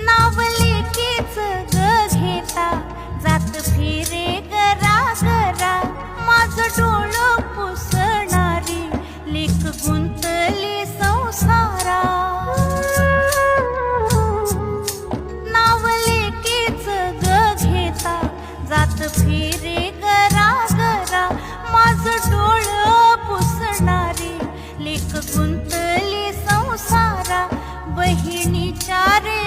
नाव लेकीच ग घेता जात फिरे गरा माझं डोळं पुसणारी लेक गुंतली संसारा। नाव लेकीच ग घेता जात फिरे गरा माझं डोळं पुसणारी लेक गुंतली संसारा। बहिणीच्या रे